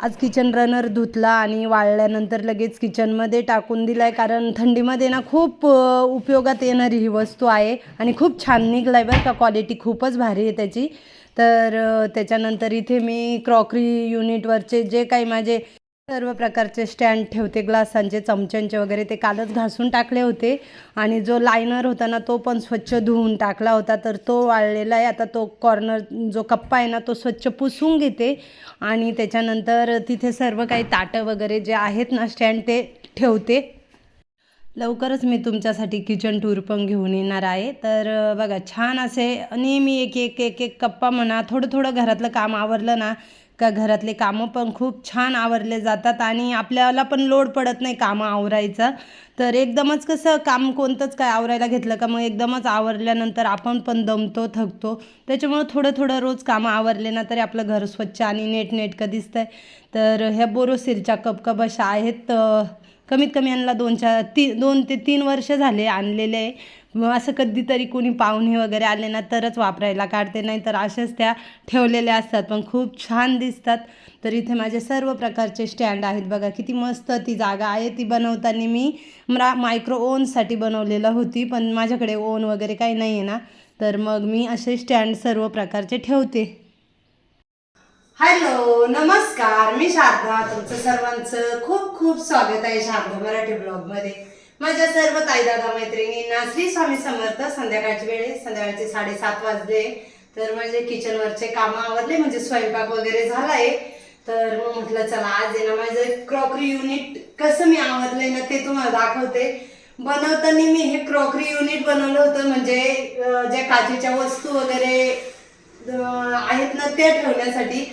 आज kitchen runner धुतला आणि वाळल्यानंतर लगेच किचनमध्ये टाकून दिला आहे, कारण थंडीमध्ये ना खूप उपयोगात येणारी ही वस्तू आहे आणि खूप छान निघला आहे बरं का. क्वालिटी खूपच भारी आहे त्याची. तर त्याच्यानंतर इथे मी क्रॉकरी युनिटवरचे जे काही माझे सर्व प्रकारचे स्टँड ठेवते, ग्लासांचे, चमच्यांचे वगैरे, ते कालच घासून टाकले होते. आणि जो लायनर होता ना तो पण स्वच्छ धुवून टाकला होता, तर तो वाळलेला आहे. आता तो कॉर्नर जो कप्पा आहे ना तो स्वच्छ पुसून घेते आणि त्याच्यानंतर तिथे सर्व काही ताटं वगैरे जे आहेत ना स्टँड ते ठेवते. लवकरच मी तुमच्यासाठी किचन टूर पण घेऊन येणार आहे. तर बघा, छान असे नेहमी एक एक एक एक कप्पा म्हणा, थोडं थोडं घरातलं काम आवरलं ना का घरातले कामं पण खूप छान आवरले जातात आणि आपल्याला पण लोड पडत नाही कामं आवरायचं. तर एकदमच कसं काम कोणतंच काय आवरायला घेतलं का मग एकदमच आवरल्यानंतर आपण पण दमतो, थकतो. त्याच्यामुळं थोडं थोडं रोज कामं आवरले ना तरी आपलं घर स्वच्छ आणि नेटनेटकं दिसतंय. तर ह्या बोरोसिलच्या कप अशा आहेत. कमीत कमी यांना 2 ते 3 वर्ष झाले आणलेले आहे. मग असं कधीतरी कोणी पाहुणे वगैरे आले ना तरच वापरायला काढते, नाही तर अशाच त्या ठेवलेल्या असतात, पण खूप छान दिसतात. तर इथे माझे सर्व प्रकारचे स्टँड आहेत. बघा किती मस्त ती जागा आहे. ती बनवताना मी मायक्रो ओव्हनसाठी बनवलेलं होती, पण माझ्याकडे ओव्हन वगैरे काही नाही आहे ना, तर मग मी असे स्टँड सर्व प्रकारचे ठेवते. हॅलो, नमस्कार, मी शारदा. तुमचं सर्वांचं खूप खूप स्वागत आहे शारदा मराठी ब्लॉगमध्ये. माझ्या सर्व ताई दादा मैत्रिणींना श्री स्वामी समर्थ. संध्याकाळची वेळ आहे, संध्याकाळचे 7:30 वाजले. तर माझे किचनवरचे कामं आवरले, म्हणजे स्वयंपाक वगैरे झाला आहे. तर मग म्हटलं चला आज आहे ना माझं क्रॉकरी युनिट कसं मी आवरलंय ना ते तुम्हाला दाखवते. बनवताना मी हे क्रॉकरी युनिट बनवलं होतं, म्हणजे ज्या काचेच्या वस्तू वगैरे आहेत ना त्या ठेवण्यासाठी.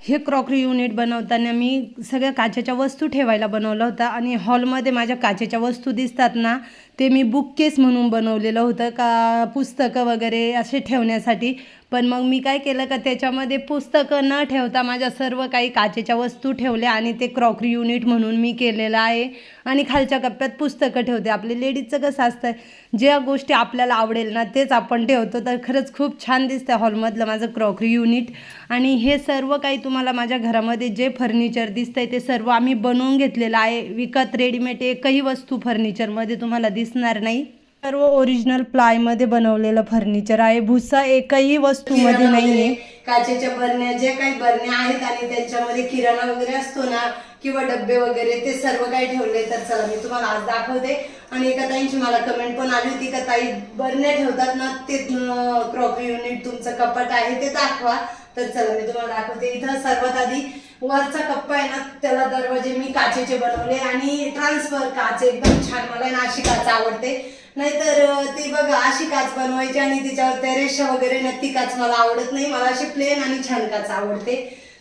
हे क्रॉकरी युनिट बनवताना मी सगळ्या काचेच्या वस्तू ठेवायला बनवलं होतं आणि हॉलमध्ये माझ्या काचेच्या वस्तू दिसतात ना ते मी बुककेस म्हणून बनवलेलं होतं, का पुस्तकं वगैरे असे ठेवण्यासाठी. पण मग मी काय केलं का त्याच्यामध्ये पुस्तकं न ठेवता माझ्या सर्व काही काचेच्या वस्तू ठेवल्या आणि ते क्रॉकरी युनिट म्हणून मी केलेलं आहे. आणि खालच्या कप्प्यात पुस्तकं ठेवते. आपले लेडीजचं कसं असतं, ज्या गोष्टी आपल्याला आवडेल ना तेच आपण ठेवतो. तर खरंच खूप छान दिसतं हॉलमधलं माझं क्रॉकरी युनिट. आणि हे सर्व काही तुम्हाला माझ्या घरामध्ये जे फर्निचर दिसतंय ते सर्व आम्ही बनवून घेतलेलं आहे. विकत रेडीमेड एकही वस्तू फर्निचरमध्ये तुम्हाला दिसणार नाही. सर्व ओरिजिनल प्लायमध्ये बनवलेलं फर्निचर आहे. भुसा एकही वस्तूमध्ये नाही आहे. काचेच्या बरण्या, जे काही बरण्या आहेत आणि त्यांच्यामध्ये किराणा वगैरे असतो ना किंवा डब्बे वगैरे, ते सर्व काही ठेवले. तर चला मी तुम्हाला आज दाखवते. आणि एका ताईंची मला कमेंट पण आली होती का ताई बरण्या ठेवतात ना ते क्रॉकरी युनिट तुमचं कपाट आहे ते दाखवा. तर चला मी तुम्हाला दाखवते. इथं सर्वात आधी वरचा कप्पा आहे ना त्याला दरवाजे मी काचेचे बनवले आणि ट्रान्सफर काच एकदम छान. मला ना अशी काच आवडते, नाहीतर ती बघा अशी काच बनवायची आणि तिच्यावर त्या रेषा वगैरे ना ती काच मला आवडत नाही. मला अशी प्लेन आणि छान काच आवडते.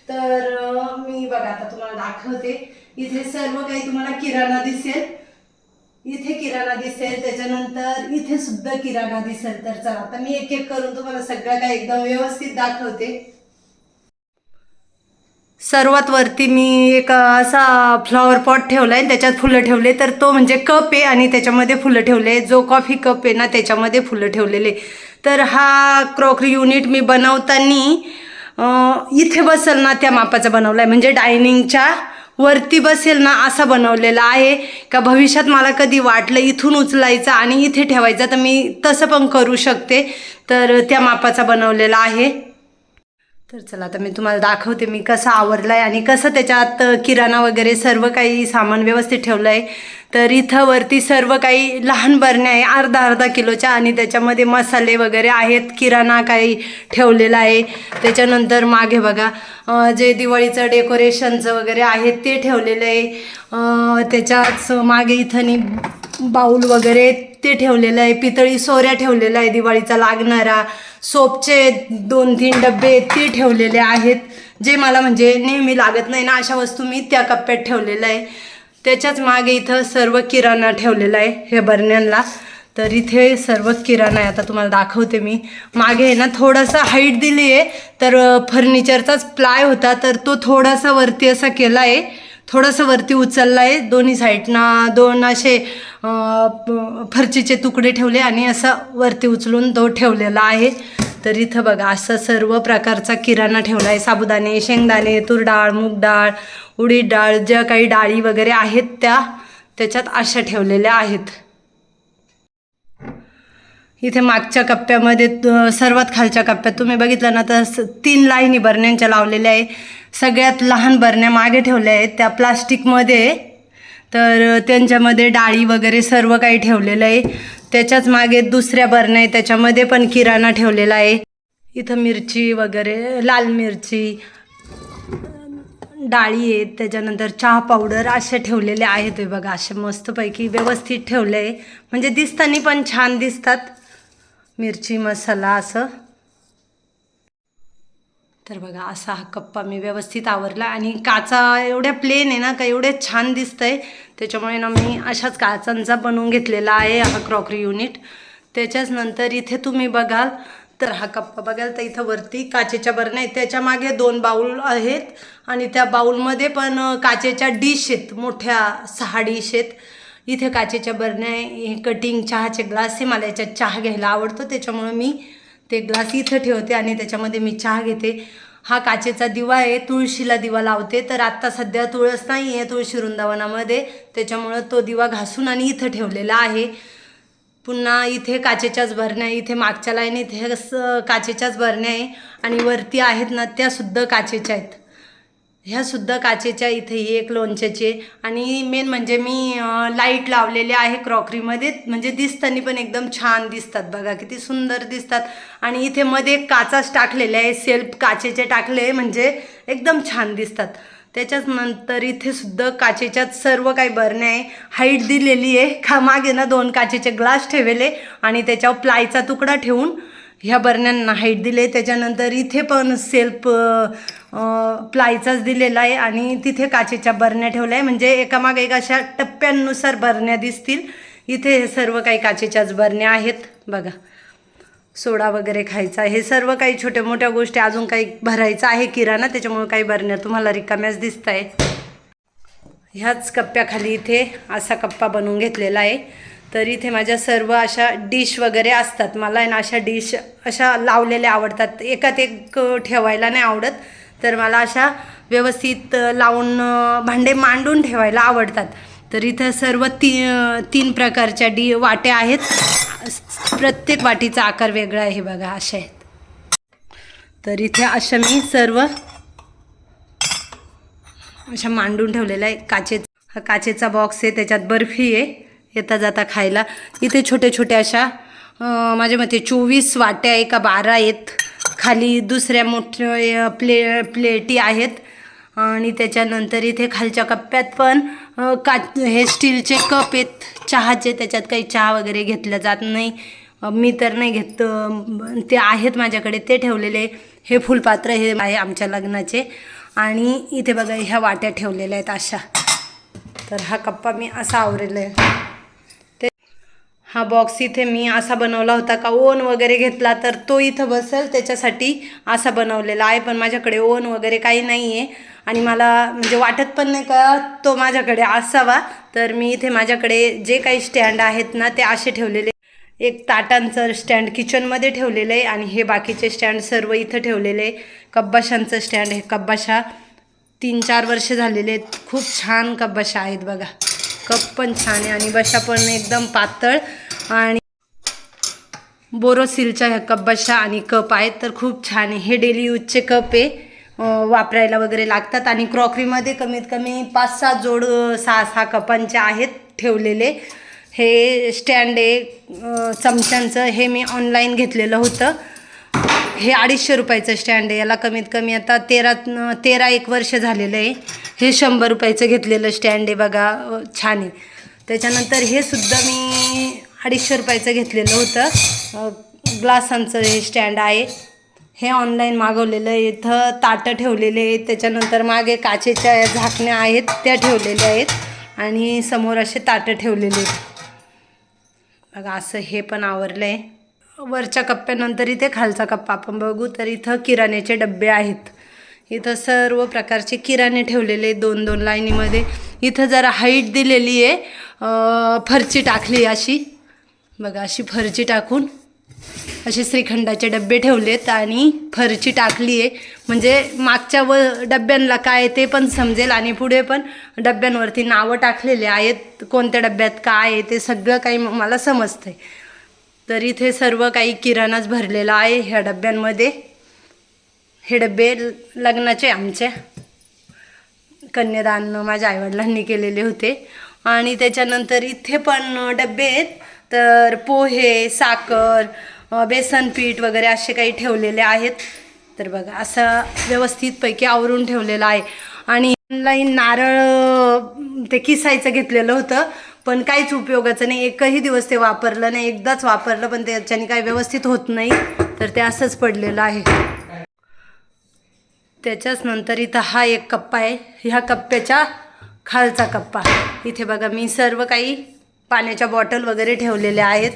तर मी बघा आता तुम्हाला दाखवते. इथे सर्व काही तुम्हाला किराणा दिसेल, इथे किराणा दिसेल, त्याच्यानंतर इथे सुद्धा किराणा दिसेल. तर चला आता मी एक एक करून तुम्हाला सगळं काही एकदम व्यवस्थित दाखवते. सर्वात वरती मी एक असा फ्लॉवर पॉट ठेवलाय, त्याच्यात फुलं ठेवले. तर तो म्हणजे कप आहे आणि त्याच्यामध्ये फुलं ठेवले. जो कॉफी कप आहे ना त्याच्यामध्ये फुलं ठेवलेले. तर हा क्रॉकरी युनिट मी बनवताना इथे बसेल ना त्या मापाचा बनवलाय, म्हणजे डायनिंगच्या वरती बसेल ना असा बनवलेला आहे. का भविष्यात मला कधी वाटलं इथून उचलायचं आणि इथे ठेवायचं तर मी तसं पण करू शकते. तर त्या मापाचा बनवलेला आहे. तर चला आता मी तुम्हाला दाखवते मी कसं आवरलाय आणि कसं त्याच्यात किराणा वगैरे सर्व काही सामान व्यवस्थित ठेवलं आहे. तर इथं वरती सर्व काही लहान बरण्या आहे अर्धा किलोच्या आणि त्याच्यामध्ये मसाले वगैरे आहेत, किराणा काही ठेवलेला आहे. त्याच्यानंतर मागे बघा जे दिवाळीचं डेकोरेशनचं वगैरे आहे ते ठेवलेलं आहे. त्याच्याच मागे इथं बाऊल वगैरे ते ठेवलेलं आहे. पितळी सोऱ्या ठेवलेला आहे दिवाळीचा लागणारा. सोपचे 2-3 डबे ते ठेवलेले आहेत, जे मला म्हणजे नेहमी लागत नाही ना अशा वस्तू मी त्या कप्प्यात ठेवलेलं आहे. त्याच्याच मागे इथं सर्व किराणा ठेवलेला आहे हे बरण्यांना. तर इथे सर्व किराणा आहे. आता तुम्हाला दाखवते मी. मागे आहे ना थोडासा हाईट दिली आहे, तर फर्निचरचाच प्लाय होता तर तो थोडासा वरती असा केला आहे. थोडंसं वरती उचललं आहे, दोन्ही साईडना 2 असे फरचीचे तुकडे ठेवले आणि असं वरती उचलून तो ठेवलेला आहे. तर इथं बघा असं सर्व प्रकारचा किराणा ठेवला आहे. साबुदाणे, शेंगदाणे, तूर डाळ, मूग डाळ, उडीद डाळ, ज्या काही डाळी वगैरे आहेत त्याच्यात अशा ठेवलेल्या आहेत. इथे मागच्या कप्प्यामध्ये सर्वात खालच्या कप्प्यात तुम्ही बघितलं ना तर 3 लाईनी बरण्यांच्या लावलेल्या आहे. सगळ्यात लहान बरण्या मागे ठेवल्या आहेत त्या प्लास्टिकमध्ये. तर त्यांच्यामध्ये डाळी वगैरे सर्व काही ठेवलेलं आहे. त्याच्याच मागे दुसऱ्या बरण्या आहे, त्याच्यामध्ये पण किराणा ठेवलेला आहे. इथं मिरची वगैरे, लाल मिरची, डाळी आहेत, त्याच्यानंतर चहा पावडर असे ठेवलेले आहेत. हे बघा असे मस्तपैकी व्यवस्थित ठेवले आहे, म्हणजे दिसताना पण छान दिसतात. मिरची मसाला असं. तर बघा असा हा कप्पा मी व्यवस्थित आवरला आणि काचा एवढ्या प्लेन आहे ना का एवढे छान दिसतंय. त्याच्यामुळे ना मी अशाच काचांचा बनवून घेतलेला आहे हा क्रॉकरी युनिट. त्याच्याच नंतर इथे तुम्ही बघाल तर हा कप्पा बघाल तर इथं वरती काचेच्या बरण्या आहेत, त्याच्या मागे 2 बाउल आहेत आणि त्या बाउलमध्ये पण काचेच्या डिश आहेत, मोठ्या 6 डिश आहेत. इथे काचेच्या बरण्या आहे. कटिंग चहाचे ग्लास आहे, मला याच्यात चहा घ्यायला आवडतो त्याच्यामुळे मी ते ग्लास इथं ठेवते आणि त्याच्यामध्ये मी चहा घेते. हा काचेचा दिवा आहे, तुळशीला दिवा लावते. तर आत्ता सध्या तुळस नाही आहे तुळशी वृंदावनामध्ये, त्याच्यामुळं तो दिवा घासून आणि इथं ठेवलेला आहे. पुन्हा इथे काचेच्याच भरण्या, इथे मागच्या लाईन इथे काचेच्याच भरण्या आहे आणि वरती आहेत ना त्यासुद्धा काचेच्या आहेत. ह्यासुद्धा काचेच्या. इथे ही एक लोणच्याची आणि मेन म्हणजे मी लाईट लावलेले आहे क्रॉकरीमध्ये, म्हणजे दिसताना पण एकदम छान दिसतात. बघा किती सुंदर दिसतात. आणि इथे मध्ये काचाच टाकलेले आहे, सेल्फ काचेचे टाकले म्हणजे एकदम छान दिसतात. त्याच्याच नंतर इथे सुद्धा काचेच्याच सर्व काही बरण्या आहे. हाईट दिलेली आहे, मागे ना 2 काचेचे ग्लास ठेवले आणि त्याच्यावर प्लायचा तुकडा ठेवून ह्या बरण्यांना हाईट दिले. त्याच्यानंतर इथे पण सेल्फ प्लायचाच दिलेला आहे आणि तिथे काचेच्या बरण्या ठेवल्या आहे, म्हणजे एकामागे एक अशा टप्प्यांनुसार बरण्या दिसतील. इथे हे सर्व काही काचेच्याच बरण्या आहेत. बघा सोडा वगैरे खायचा, हे सर्व काही छोट्या मोठ्या गोष्टी, अजून काही भरायचं आहे किराणा, त्याच्यामुळे काही बरण्या तुम्हाला रिकाम्याच दिसत आहे. ह्याच कप्प्याखाली इथे असा कप्पा बनवून घेतलेला आहे. तर इथे माझ्या सर्व अशा डिश वगैरे असतात. मला आहे ना अशा डिश अशा लावलेल्या आवडतात, एकात एक ठेवायला नाही आवडत. तर मला अशा व्यवस्थित लावून भांडे मांडून ठेवायला आवडतात. तर इथं सर्व 3 प्रकारच्या वाट्या आहेत. प्रत्येक वाटीचा आकार वेगळा आहे. बघा अशा आहेत. तर इथे अशा मी सर्व अशा मांडून ठेवलेल्या आहे. हा काचेचा बॉक्स आहे, त्याच्यात बर्फी आहे येता जाता खायला. इथे छोटे छोटे अशा माझ्या मते 24 वाट्या आहे का 12 आहेत. खाली दुसऱ्या मोठ्या प्लेटी आहेत आणि त्याच्यानंतर इथे खालच्या कप्प्यात पण हे स्टीलचे कप आहेत चहाचे, त्याच्यात काही चहा वगैरे घेतला जात नाही, मी तर नाही घेत, ते आहेत माझ्याकडे, ते ठेवलेले. हे फुलपात्र हे आहे आमच्या लग्नाचे. आणि इथे बघा ह्या वाट्या ठेवलेल्या आहेत अशा. तर हा कप्पा मी असा आवरलेला आहे. हा बॉक्स इथे मी असा बनवला होता का ओन वगैरे घेतला तर तो इथं बसेल, त्याच्यासाठी असा बनवलेला आहे. पण माझ्याकडे ओन वगैरे काही नाही आहे आणि मला म्हणजे वाटत पण नाही का तो माझ्याकडे असावा. तर मी इथे माझ्याकडे जे काही स्टँड आहेत ना ते असे ठेवलेले. एक ताटांचं स्टँड किचनमध्ये ठेवलेलं आहे आणि हे बाकीचे स्टँड सर्व इथं ठेवलेले आहे. कब्बाशांचं स्टँड आहे, कब्बाशा 3-4 वर्ष झालेले आहेत. खूप छान कब्बाशा आहेत बघा. कप पण छान आहे आणि बशा पण एकदम पातळ आणि बोरोसिलच्या ह्या कब्बाशा आणि कप आहेत. तर खूप छान आहे. हे डेली यूजचे कप आहे, वापरायला वगैरे लागतात. आणि क्रॉकरीमध्ये कमीत कमी 5-6 जोड 6-6 कपांचे आहेत ठेवलेले. हे स्टँड आहे चमच्यांचं, हे मी ऑनलाईन घेतलेलं होतं. हे 250 रुपयाचं स्टँड आहे. याला कमीत कमी आता 13-1 वर्ष झालेलं आहे. हे 100 रुपयाचं घेतलेलं स्टँड आहे बघा, छान आहे. त्याच्यानंतर हे सुद्धा मी 250 रुपयाचं घेतलेलं होतं. ग्लासांचं हे स्टँड आहे, हे ऑनलाईन मागवलेलं आहे. इथं ताटं ठेवलेले आहेत, त्याच्यानंतर मागे काचेच्या झाकण्या आहेत त्या ठेवलेल्या आहेत आणि समोर असे ताटं ठेवलेले आहेत बघा. असं हे पण आवरलं आहे. वरच्या कप्प्यानंतर इथे खालचा कप्पा आपण बघू तर इथं किराण्याचे डबे आहेत. इथं सर्व प्रकारचे किराणे ठेवलेले 2-2 लाईनीमध्ये. इथं जरा हाईट दिलेली आहे, फरची टाकली अशी बघा, अशी फरची टाकून असे श्रीखंडाचे डबे ठेवलेत आणि फरची टाकली आहे, म्हणजे मागच्या डब्यांना काय ते पण समजेल आणि पुढे पण डब्यांवरती नावं टाकलेले आहेत, कोणत्या डब्यात काय आहे ते सगळं काही मला समजतंय. तर इथे सर्व काही किराणाच भरलेला आहे ह्या डब्यांमध्ये. हे डबे लग्नाचे आमच्या कन्यादान माझ्या आईवडिलांनी केलेले होते. आणि त्याच्यानंतर इथे पण डबे आहेत, तर पोहे, साखर, बेसन पीठ वगैरे असे काही ठेवलेले आहेत. तर बघा असं व्यवस्थितपैकी आवरून ठेवलेलं आहे. आणि ऑनलाईन नारळ ते किसायचं घेतलेलं होतं, पण काहीच उपयोगाचं नाही. एकही दिवस ते वापरलं नाही, एकदाच वापरलं पण त्याच्याने काही व्यवस्थित होत नाही, तर ते असंच पडलेलं आहे. त्याच्याच नंतर इथं हा एक कप्पा आहे, ह्या कप्प्याच्या खालचा कप्पा. इथे बघा मी सर्व काही पाण्याच्या बॉटल वगैरे ठेवलेल्या आहेत.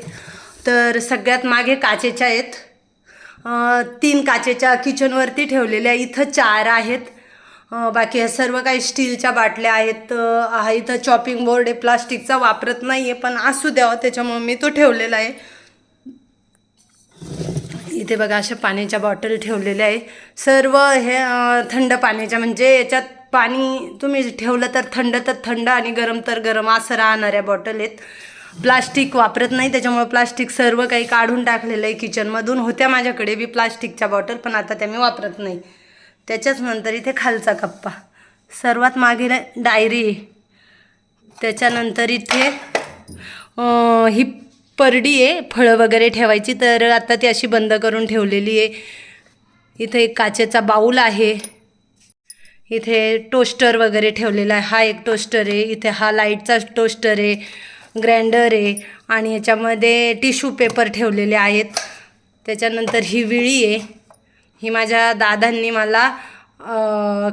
तर सगळ्यात मागे काचेच्या आहेत, 3 काचेच्या किचनवरती ठेवलेल्या. इथं 4 आहेत, बाकी ह्या सर्व काही स्टीलच्या बाटल्या आहेत. हा इथं चॉपिंग बोर्ड आहे, प्लास्टिकचा वापरत नाही आहे, पण असू द्यावं त्याच्यामुळे मी तो ठेवलेला आहे. इथे बघा अशा पाण्याच्या बॉटल ठेवलेल्या आहे, सर्व हे थंड पाण्याच्या, म्हणजे याच्यात पाणी तुम्ही ठेवलं तर थंड आणि गरम तर गरम असं राहणाऱ्या बॉटल आहेत. प्लास्टिक वापरत नाही त्याच्यामुळे प्लास्टिक सर्व काही काढून टाकलेलं आहे किचनमधून. होत्या माझ्याकडे बी प्लास्टिकच्या बॉटल, पण आता त्या मी वापरत नाही. त्याच्याच नंतर इथे खालचा कप्पा, सर्वात मागे डायरी आहे. त्याच्यानंतर इथे ही परडी आहे फळं वगैरे ठेवायची, तर आता ती अशी बंद करून ठेवलेली आहे. इथे एक काचेचा बाऊल आहे. इथे टोस्टर वगैरे ठेवलेला आहे, हा एक टोस्टर आहे. इथे हा लाईटचा टोस्टर आहे, ग्राइंडर आहे आणि याच्यामध्ये टिश्यू पेपर ठेवलेले आहेत. त्याच्यानंतर ही विळी आहे, ही माझ्या दादांनी मला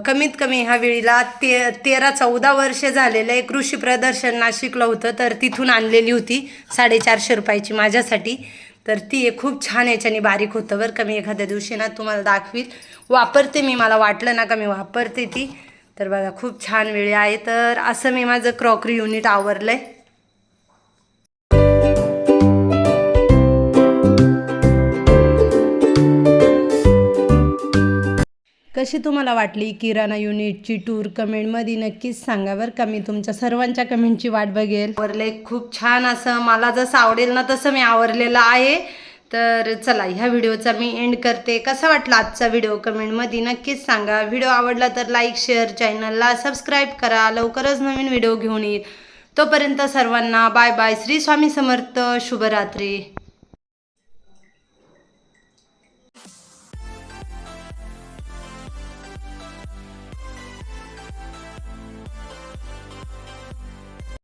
कमीत कमी ह्या विळीला 13-14 वर्ष झालेलं आहे. कृषी प्रदर्शन नाशिकला होतं, तर तिथून आणलेली होती 450 रुपयाची माझ्यासाठी. तर ती खूप छान याच्याने बारीक होतं बरं का. मी एखाद्या दिवशी ना तुम्हाला दाखवील, वापरते मी, मला वाटलं ना का मी वापरते ती. तर बघा खूप छान वेळी आहे. तर असं मी माझं क्रॉकरी युनिट आवरलं आहे. कशी तुम्हाला वाटली किराणा युनिटची टूर कमेंटमध्ये नक्कीच सांगा बरं का. मी तुमच्या सर्वांच्या कमेंटची वाट बघेल. आवरले खूप छान, असं मला जसं आवडेल ना तसं मी आवरलेलं आहे. तर चला ह्या व्हिडिओचा मी एंड करते. कसा वाटला आजचा व्हिडिओ कमेंटमध्ये नक्कीच सांगा. व्हिडिओ आवडला तर लाईक, शेअर, चॅनलला सबस्क्राईब करा. लवकरच नवीन व्हिडिओ घेऊन येईल. तोपर्यंत सर्वांना बाय बाय. श्री स्वामी समर्थ. शुभरात्री.